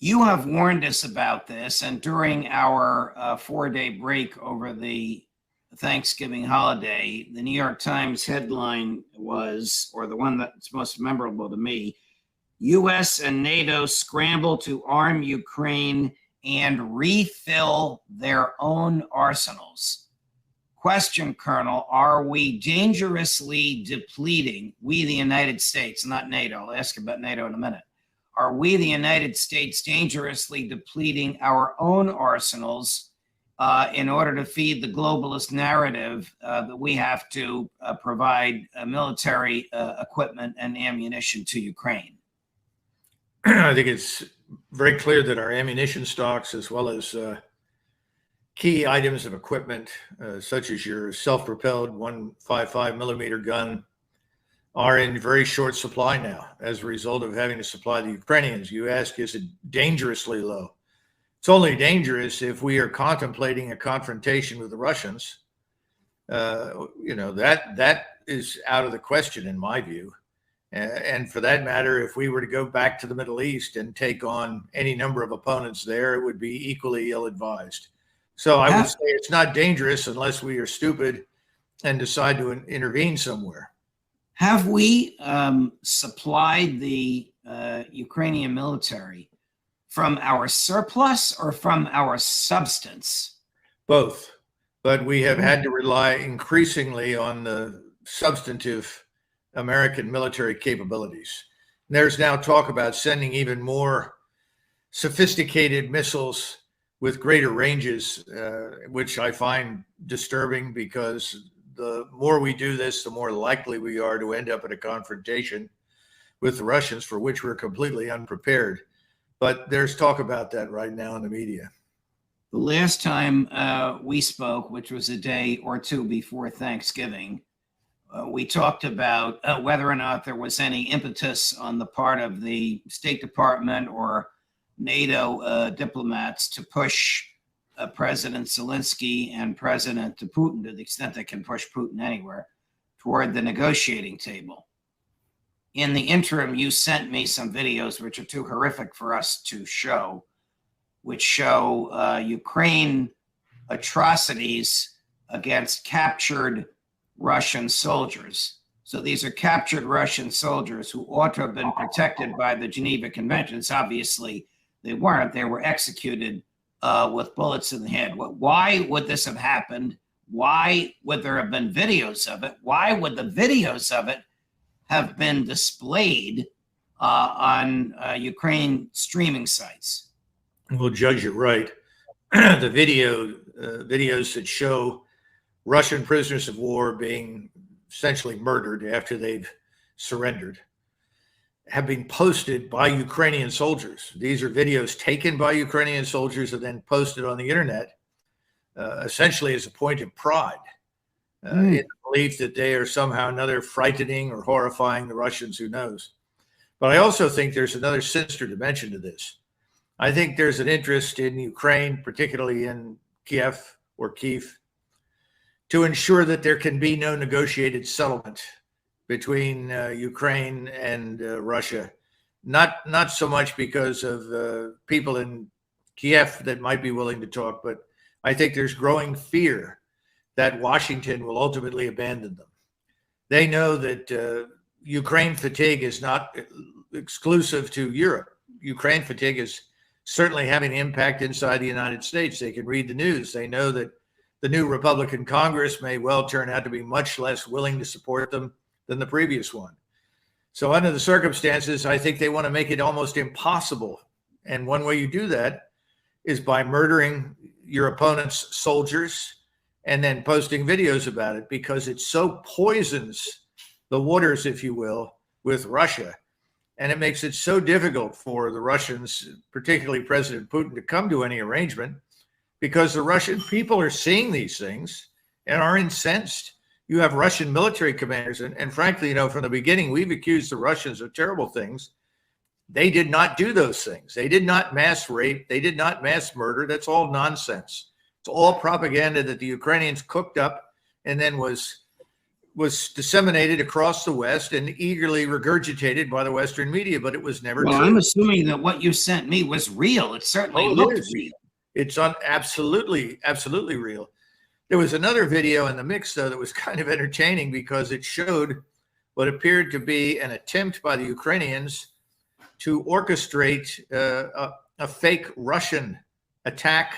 You have warned us about this, and during our 4-day break over the Thanksgiving holiday, the New York Times headline was, or the one that's most memorable to me, U.S. and NATO scramble to arm Ukraine and refill their own arsenals. Question, Colonel, are we dangerously depleting, we the United States, not NATO, I'll ask about NATO in a minute, are we the United States dangerously depleting our own arsenals in order to feed the globalist narrative that we have to provide military equipment and ammunition to Ukraine? I think it's very clear that our ammunition stocks, as well as key items of equipment, such as your self-propelled 155 millimeter gun, are in very short supply now as a result of having to supply the Ukrainians. You ask, is it dangerously low? It's only dangerous if we are contemplating a confrontation with the Russians. That is out of the question in my view. And for that matter, if we were to go back to the Middle East and take on any number of opponents there, it would be equally ill-advised. So I would say it's not dangerous unless we are stupid and decide to intervene somewhere. Have we supplied the Ukrainian military from our surplus or from our substance? Both, but we have had to rely increasingly on the substantive American military capabilities. There's now talk about sending even more sophisticated missiles with greater ranges, which I find disturbing, because the more we do this, the more likely we are to end up in a confrontation with the Russians, for which we're completely unprepared. But there's talk about that right now in the media. The last time we spoke, which was a day or two before Thanksgiving, we talked about whether or not there was any impetus on the part of the State Department or NATO diplomats to push President Zelensky and President Putin, to the extent they can push Putin anywhere, toward the negotiating table. In the interim, you sent me some videos which are too horrific for us to show, which show Ukraine atrocities against captured Russian soldiers. So these are captured Russian soldiers who ought to have been protected by the Geneva Conventions. Obviously, they weren't. They were executed with bullets in the head. Why would this have happened? Why would there have been videos of it? Why would the videos of it have been displayed on Ukraine streaming sites? Well, Judge, you're right. The videos that show Russian prisoners of war being essentially murdered after they've surrendered have been posted by Ukrainian soldiers. These are videos taken by Ukrainian soldiers and then posted on the internet, essentially as a point of pride, in the belief that they are somehow or another frightening or horrifying the Russians, who knows. But I also think there's another sinister dimension to this. I think there's an interest in Ukraine, particularly in Kiev, to ensure that there can be no negotiated settlement between Ukraine and Russia. Not so much because of people in Kiev that might be willing to talk, but I think there's growing fear that Washington will ultimately abandon them. They know that Ukraine fatigue is not exclusive to Europe. Ukraine fatigue is certainly having an impact inside the United States. They can read the news. They know that the new Republican Congress may well turn out to be much less willing to support them than the previous one. So under the circumstances, I think they want to make it almost impossible. And one way you do that is by murdering your opponent's soldiers and then posting videos about it, because it so poisons the waters, if you will, with Russia. And it makes it so difficult for the Russians, particularly President Putin, to come to any arrangement, because the Russian people are seeing these things and are incensed. You have Russian military commanders, and frankly, from the beginning, we've accused the Russians of terrible things. They did not do those things. They did not mass rape. They did not mass murder. That's all nonsense. It's all propaganda that the Ukrainians cooked up and then was was disseminated across the West and eagerly regurgitated by the Western media, but it was never Well, true. I'm assuming that what you sent me was real. It certainly Oh, it looked is. real. It's absolutely, absolutely real. There was another video in the mix, though, that was kind of entertaining because it showed what appeared to be an attempt by the Ukrainians to orchestrate a fake Russian attack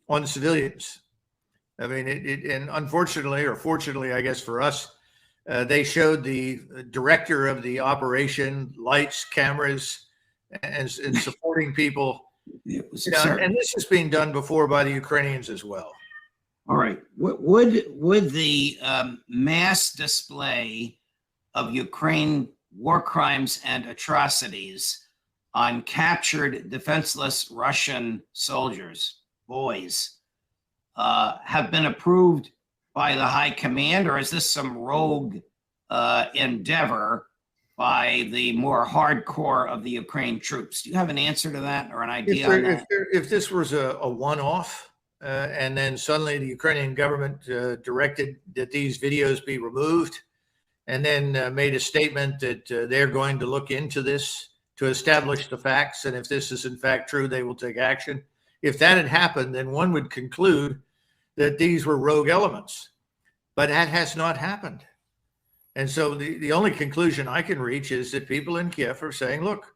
on civilians. I mean, and unfortunately, or fortunately, I guess for us, they showed the director of the operation, lights, cameras, and supporting people. It was And this is being done before by the Ukrainians as well. All right. Would the mass display of Ukraine war crimes and atrocities on captured defenseless Russian soldiers, boys, have been approved by the high command, or is this some rogue endeavor by the more hardcore of the Ukraine troops? Do you have an answer to that or an idea on that? If this was a one-off, and then suddenly the Ukrainian government directed that these videos be removed, and then made a statement that they're going to look into this to establish the facts, and if this is in fact true, they will take action. If that had happened, then one would conclude that these were rogue elements, but that has not happened. And so the only conclusion I can reach is that people in Kiev are saying, look,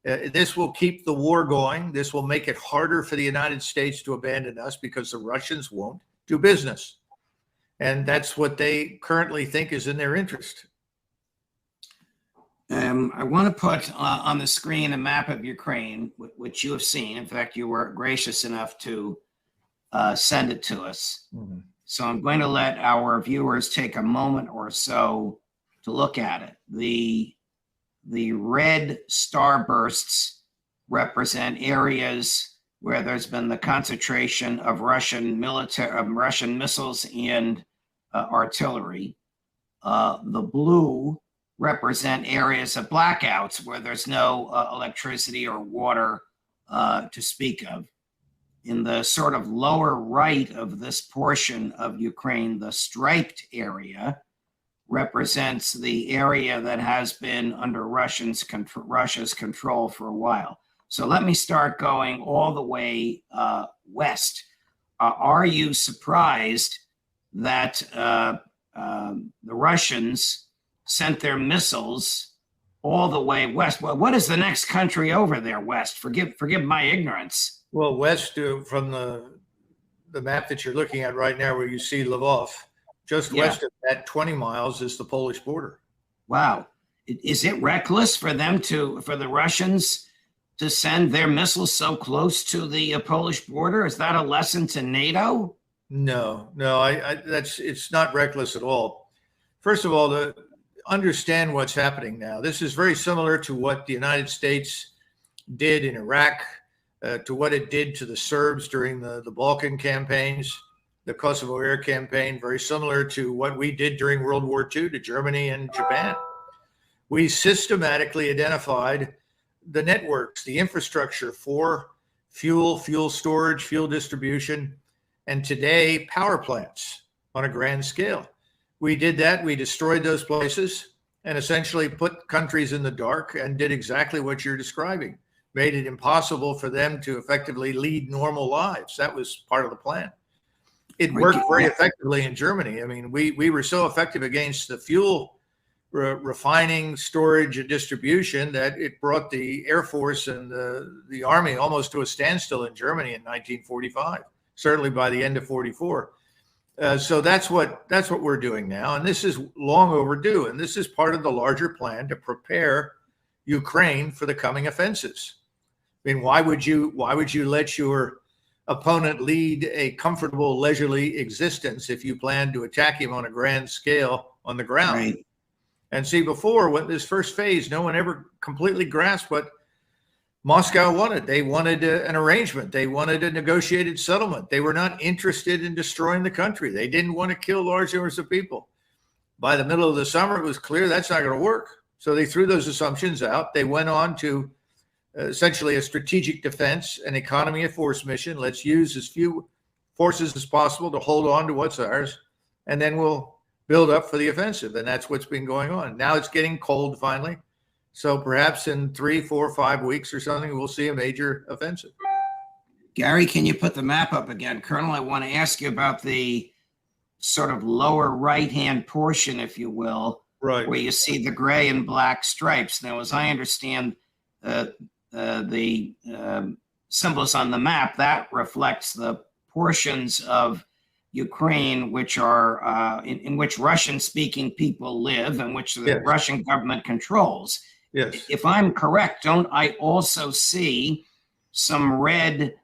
this will keep the war going. This will make it harder for the United States to abandon us because the Russians won't do business. And that's what they currently think is in their interest. I want to put on the screen a map of Ukraine, which you have seen. In fact, you were gracious enough to send it to us. Mm-hmm. So I'm going to let our viewers take a moment or so to look at it. The red starbursts represent areas where there's been the concentration of Russian missiles and artillery. The blue represent areas of blackouts where there's no electricity or water to speak of. In the sort of lower right of this portion of Ukraine, the striped area represents the area that has been under Russia's control for a while. So let me start going all the way west. Are you surprised that the Russians sent their missiles all the way west? Well, what is the next country over there west? Forgive my ignorance. Well, west from the map that you're looking at right now, where you see Lvov, just west of that 20 miles is the Polish border. Wow. Is it reckless for the Russians to send their missiles so close to the Polish border? Is that a lesson to NATO? No, it's not reckless at all. First of all, to understand what's happening now, this is very similar to what the United States did in Iraq, to what it did to the Serbs during the Balkan campaigns, the Kosovo Air campaign, very similar to what we did during World War II to Germany and Japan. We systematically identified the networks, the infrastructure for fuel storage, fuel distribution, and today power plants on a grand scale. We did that. We destroyed those places and essentially put countries in the dark and did exactly what you're describing. Made it impossible for them to effectively lead normal lives. That was part of the plan. It worked very effectively in Germany. I mean, we were so effective against the fuel refining, storage, and distribution that it brought the Air Force and the Army almost to a standstill in Germany in 1945, certainly by the end of 44. So that's what we're doing now. And this is long overdue. And this is part of the larger plan to prepare Ukraine for the coming offensives. I mean, why would you let your opponent lead a comfortable, leisurely existence if you plan to attack him on a grand scale on the ground? Right. And see, before, when this first phase, no one ever completely grasped what Moscow wanted. They wanted an arrangement. They wanted a negotiated settlement. They were not interested in destroying the country. They didn't want to kill large numbers of people. By the middle of the summer, it was clear that's not going to work. So they threw those assumptions out. They went on to essentially a strategic defense, an economy of force mission. Let's use as few forces as possible to hold on to what's ours, and then we'll build up for the offensive. And that's what's been going on. Now it's getting cold finally. So perhaps in 3, 4, 5 weeks or something, we'll see a major offensive. Gary, can you put the map up again? Colonel, I want to ask you about the sort of lower right-hand portion, if you will, Right. where you see the gray and black stripes. Now, as I understand the symbols on the map, that reflects the portions of Ukraine which are in which Russian-speaking people live and which the Yes. Russian government controls. Yes. If I'm correct, don't I also see some red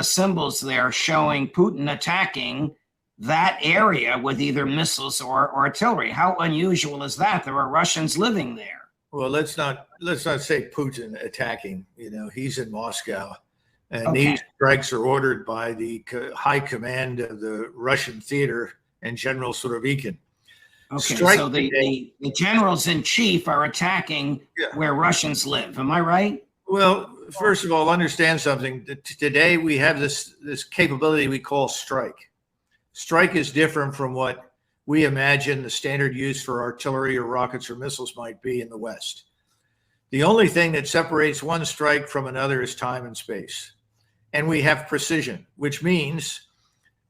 symbols there showing Putin attacking that area with either missiles or artillery? How unusual is that? There are Russians living there. Well, let's not say Putin attacking. You know, he's in Moscow, and Okay. these strikes are ordered by the high command of the Russian theater and General Surovikin. Okay, Strike so the generals in chief are attacking Yeah. where Russians live. Am I right? Well, first of all, understand something. Today we have this capability we call strike. Strike is different from what we imagine the standard use for artillery or rockets or missiles might be in the West. The only thing that separates one strike from another is time and space. And we have precision, which means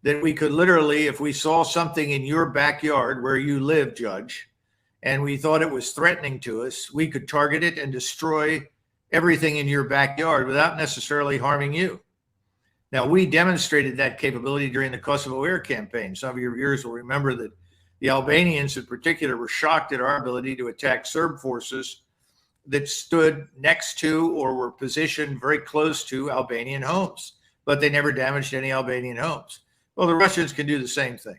that we could literally, if we saw something in your backyard where you live, Judge, and we thought it was threatening to us, we could target it and destroy everything in your backyard without necessarily harming you. Now, we demonstrated that capability during the Kosovo air campaign. Some of your viewers will remember that the Albanians in particular were shocked at our ability to attack Serb forces that stood next to or were positioned very close to Albanian homes, but they never damaged any Albanian homes. Well, the Russians can do the same thing.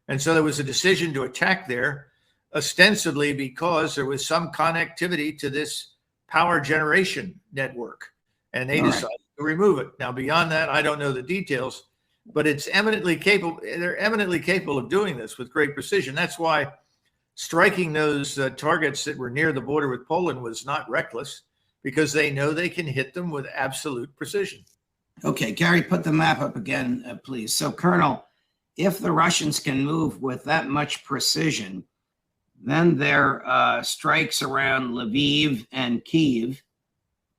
And so there was a decision to attack there, ostensibly because there was some connectivity to this power generation network, and they decided to remove it. Now, beyond that, I don't know the details, but it's eminently capable. They're eminently capable of doing this with great precision. That's why striking those targets that were near the border with Poland was not reckless, because they know they can hit them with absolute precision. Okay, Gary, put the map up again, please. So, Colonel, if the Russians can move with that much precision, then their strikes around Lviv and Kyiv,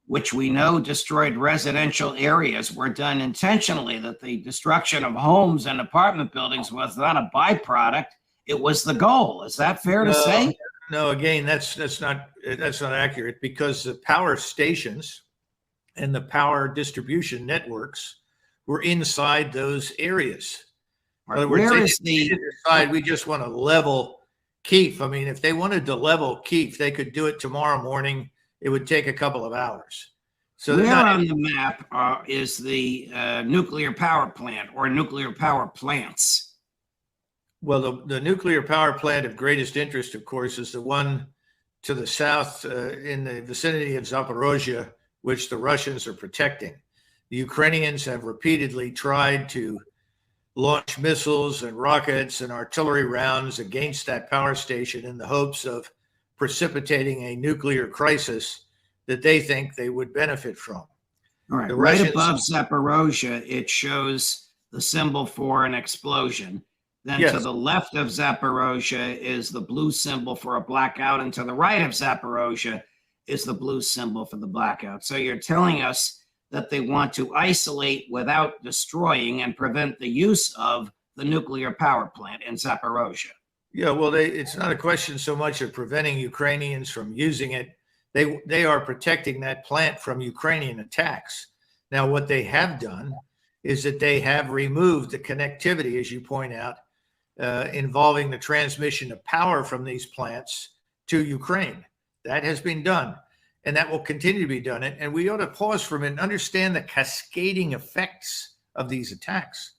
which we know destroyed residential areas, were done intentionally, that the destruction of homes and apartment buildings was not a byproduct, it was the goal. Is that fair to say? No, again, that's not accurate, because the power stations and the power distribution networks were inside those areas. In other words, Where they is the didn't decide we just want to level Kyiv. I mean, if they wanted to level Kyiv, they could do it tomorrow morning. It would take a couple of hours. So where on the map is the nuclear power plant or nuclear power plants? Well, the nuclear power plant of greatest interest, of course, is the one to the south in the vicinity of Zaporozhye, which the Russians are protecting. The Ukrainians have repeatedly tried to launch missiles and rockets and artillery rounds against that power station in the hopes of precipitating a nuclear crisis that they think they would benefit from. All right, The right Russians- above Zaporozhye, it shows the symbol for an explosion. Then to Yes. the left of Zaporozhye is the blue symbol for a blackout, and to the right of Zaporozhye is the blue symbol for the blackout. So you're telling us that they want to isolate without destroying and prevent the use of the nuclear power plant in Zaporozhye. Yeah, well, it's not a question so much of preventing Ukrainians from using it. They are protecting that plant from Ukrainian attacks. Now, what they have done is that they have removed the connectivity, as you point out, involving the transmission of power from these plants to Ukraine. That has been done, and that will continue to be done. And we ought to pause for a minute and understand the cascading effects of these attacks.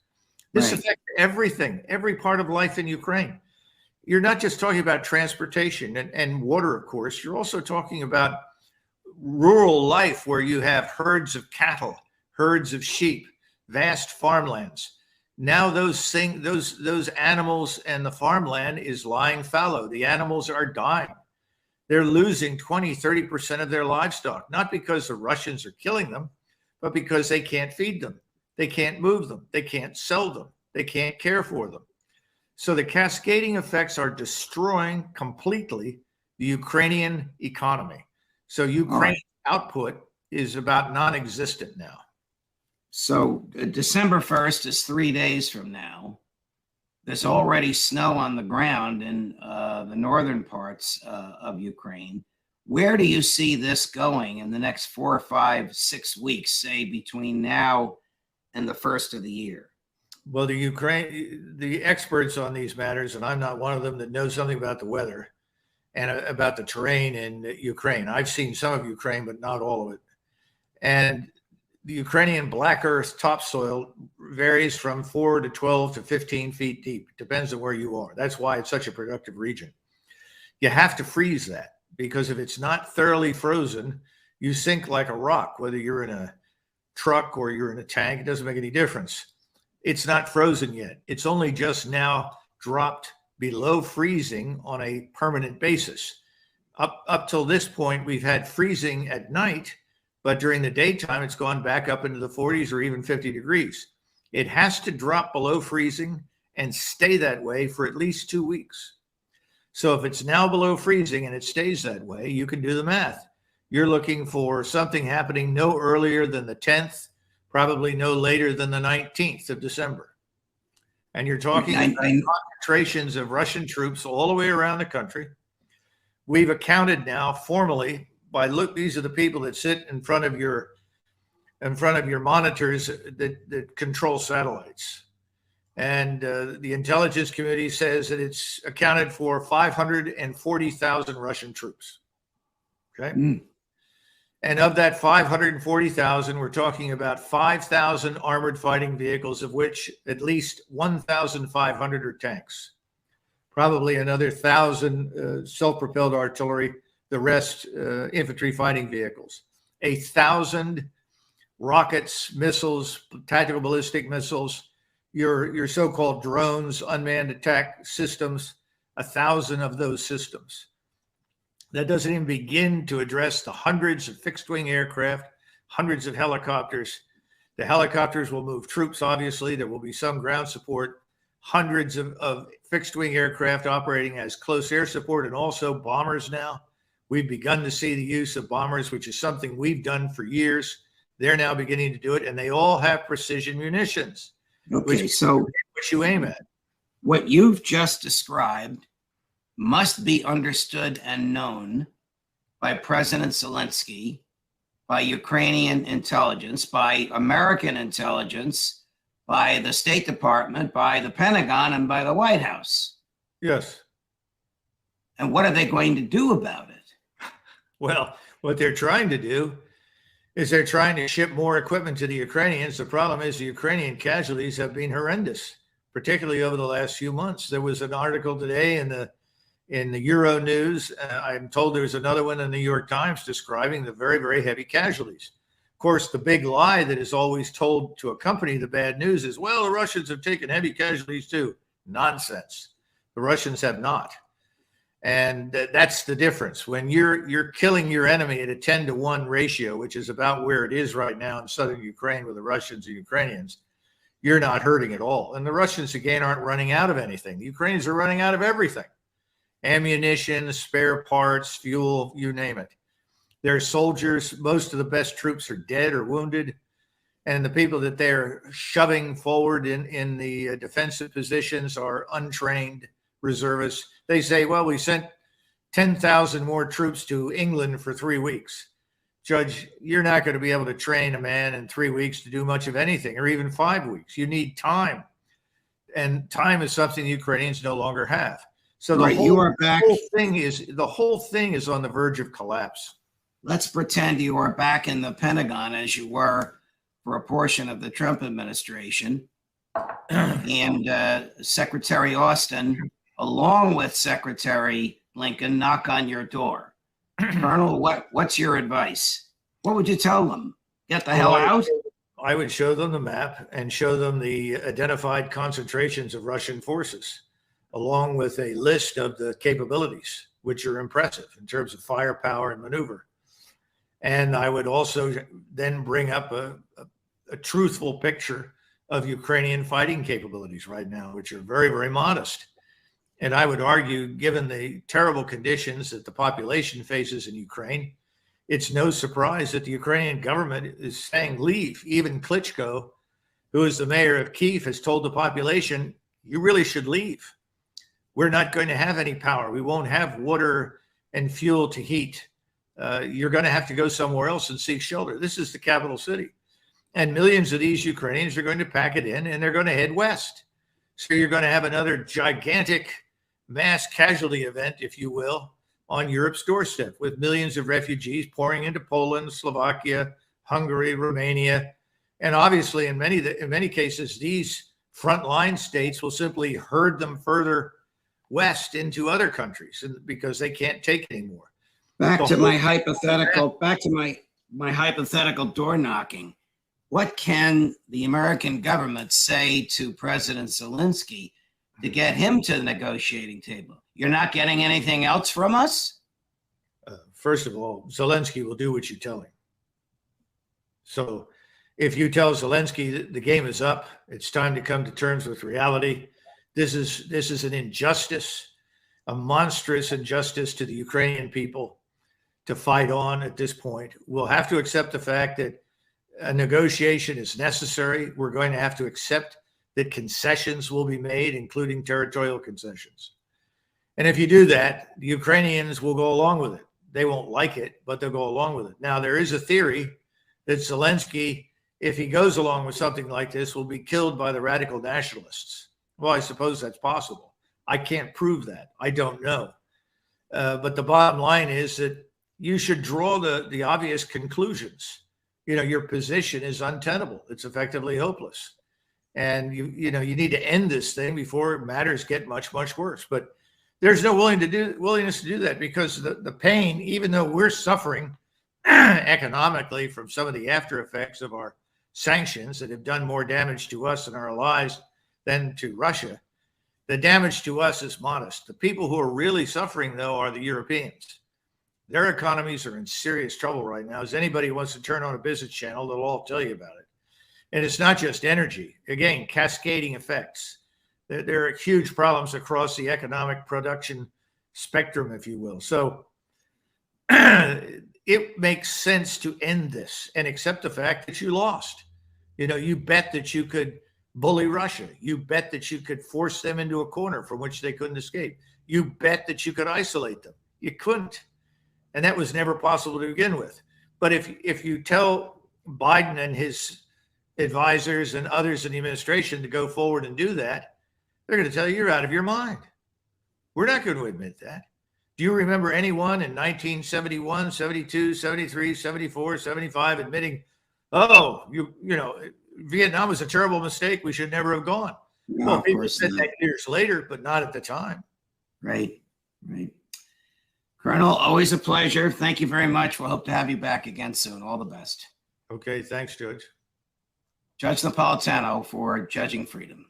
This Right. affects everything, every part of life in Ukraine. You're not just talking about transportation and water, of course. You're also talking about rural life where you have herds of cattle, herds of sheep, vast farmlands. Now those animals and the farmland is lying fallow. The animals are dying. They're losing 20, 30% of their livestock, not because the Russians are killing them, but because they can't feed them. They can't move them. They can't sell them. They can't care for them. So the cascading effects are destroying completely the Ukrainian economy. So Ukraine's output is about non-existent now. So December 1st is 3 days from now. There's already snow on the ground in the northern parts of Ukraine. Where do you see this going in the next 4, 5, 6 weeks, say between now and the first of the year? Well, the experts on these matters, and I'm not one of them, that knows something about the weather and about the terrain in Ukraine. I've seen some of Ukraine, but not all of it. And the Ukrainian black earth topsoil varies from 4 to 12 to 15 feet deep. It depends on where you are. That's why it's such a productive region. You have to freeze that, because if it's not thoroughly frozen, you sink like a rock, whether you're in a truck or you're in a tank. It doesn't make any difference. It's not frozen yet. It's only just now dropped below freezing on a permanent basis. Up till this point, we've had freezing at night, but during the daytime, it's gone back up into the 40s or even 50 degrees. It has to drop below freezing and stay that way for at least 2 weeks. So if it's now below freezing and it stays that way, you can do the math. You're looking for something happening no earlier than the 10th, probably no later than the 19th of December. And you're talking about concentrations of Russian troops all the way around the country. We've accounted now formally by these are the people that sit in front of your monitors that control satellites. And the intelligence community says that it's accounted for 540,000 Russian troops. Okay. Mm. And of that 540,000, we're talking about 5,000 armored fighting vehicles, of which at least 1,500 are tanks. Probably another 1,000 self-propelled artillery, the rest infantry fighting vehicles. 1,000 rockets, missiles, tactical ballistic missiles, your so-called drones, unmanned attack systems, 1,000 of those systems. That doesn't even begin to address the hundreds of fixed-wing aircraft, hundreds of helicopters. The helicopters will move troops, obviously. There will be some ground support, hundreds of fixed-wing aircraft operating as close air support, and also bombers now. We've begun to see the use of bombers, which is something we've done for years. They're now beginning to do it, and they all have precision munitions, Okay, so which you aim at. what you've just described must be understood and known by President Zelensky, by Ukrainian intelligence, by American intelligence, by the State Department, by the Pentagon, and by the White House. Yes. And what are they going to do about it? Well, what they're trying to do is they're trying to ship more equipment to the Ukrainians. The problem is the Ukrainian casualties have been horrendous, particularly over the last few months. There was an article today in the Euro News. I'm told there's another one in the New York Times describing the very, very heavy casualties. Of course, the big lie that is always told to accompany the bad news is, well, the Russians have taken heavy casualties too. Nonsense. The Russians have not. And that's the difference. When you're killing your enemy at a 10-to-1 ratio, which is about where it is right now in southern Ukraine with the Russians and Ukrainians, you're not hurting at all. And the Russians, again, aren't running out of anything. The Ukrainians are running out of everything. Ammunition, spare parts, fuel, you name it. Their soldiers, most of the best troops are dead or wounded. And the people that they're shoving forward in the defensive positions are untrained reservists. They say, well, we sent 10,000 more troops to England for 3 weeks. Judge, you're not going to be able to train a man in 3 weeks to do much of anything, or even 5 weeks. You need time. And time is something the Ukrainians no longer have. So the whole thing is on the verge of collapse. Let's pretend you are back in the Pentagon as you were for a portion of the Trump administration. And Secretary Austin, along with Secretary Blinken, knock on your door. Colonel, what's your advice? What would you tell them? Get the hell out? I would show them the map and show them the identified concentrations of Russian forces, along with a list of the capabilities, which are impressive in terms of firepower and maneuver. And I would also then bring up a truthful picture of Ukrainian fighting capabilities right now, which are very, very modest. And I would argue, given the terrible conditions that the population faces in Ukraine, it's no surprise that the Ukrainian government is saying leave. Even Klitschko, who is the mayor of Kyiv, has told the population, you really should leave. We're not going to have any power. We won't have water and fuel to heat. You're going to have to go somewhere else and seek shelter. This is the capital city. And millions of these Ukrainians are going to pack it in and they're going to head west. So you're going to have another gigantic mass casualty event, if you will, on Europe's doorstep, with millions of refugees pouring into Poland, Slovakia, Hungary, Romania. And obviously, in many cases, these frontline states will simply herd them further west into other countries because they can't take anymore. Back to my hypothetical door knocking. What can the American government say to President Zelensky to get him to the negotiating table? You're not getting anything else from us? First of all, Zelensky will do what you tell him. So if you tell Zelensky that the game is up, it's time to come to terms with reality. This is an injustice, a monstrous injustice to the Ukrainian people to fight on at this point. We'll have to accept the fact that a negotiation is necessary. We're going to have to accept that concessions will be made, including territorial concessions. And if you do that, the Ukrainians will go along with it. They won't like it, but they'll go along with it. Now, there is a theory that Zelensky, if he goes along with something like this, will be killed by the radical nationalists. Well, I suppose that's possible. I can't prove that. I don't know. But the bottom line is that you should draw the obvious conclusions. You know, your position is untenable. It's effectively hopeless. And you need to end this thing before matters get much, much worse. But there's no willingness to do that, because the pain, even though we're suffering economically from some of the after effects of our sanctions that have done more damage to us and our allies than to Russia, the damage to us is modest. The people who are really suffering, though, are the Europeans. Their economies are in serious trouble right now. As anybody wants to turn on a business channel, they'll all tell you about it. And it's not just energy. Again, cascading effects. There are huge problems across the economic production spectrum, if you will. So it makes sense to end this and accept the fact that you lost. You know, you bet that you could bully Russia. You bet that you could force them into a corner from which they couldn't escape. You bet that you could isolate them. You couldn't. And that was never possible to begin with. But if you tell Biden and his advisors and others in the administration to go forward and do that, they're going to tell you you're out of your mind. We're not going to admit that. Do you remember anyone in 1971, 72, 73, 74, 75 admitting, oh, you know, Vietnam was a terrible mistake, we should never have gone? No, well, people said that years later, but not at the time. Right. Colonel, always a pleasure. Thank you very much. We'll hope to have you back again soon. All the best. Okay, thanks, Judge. Judge Napolitano for Judging Freedom.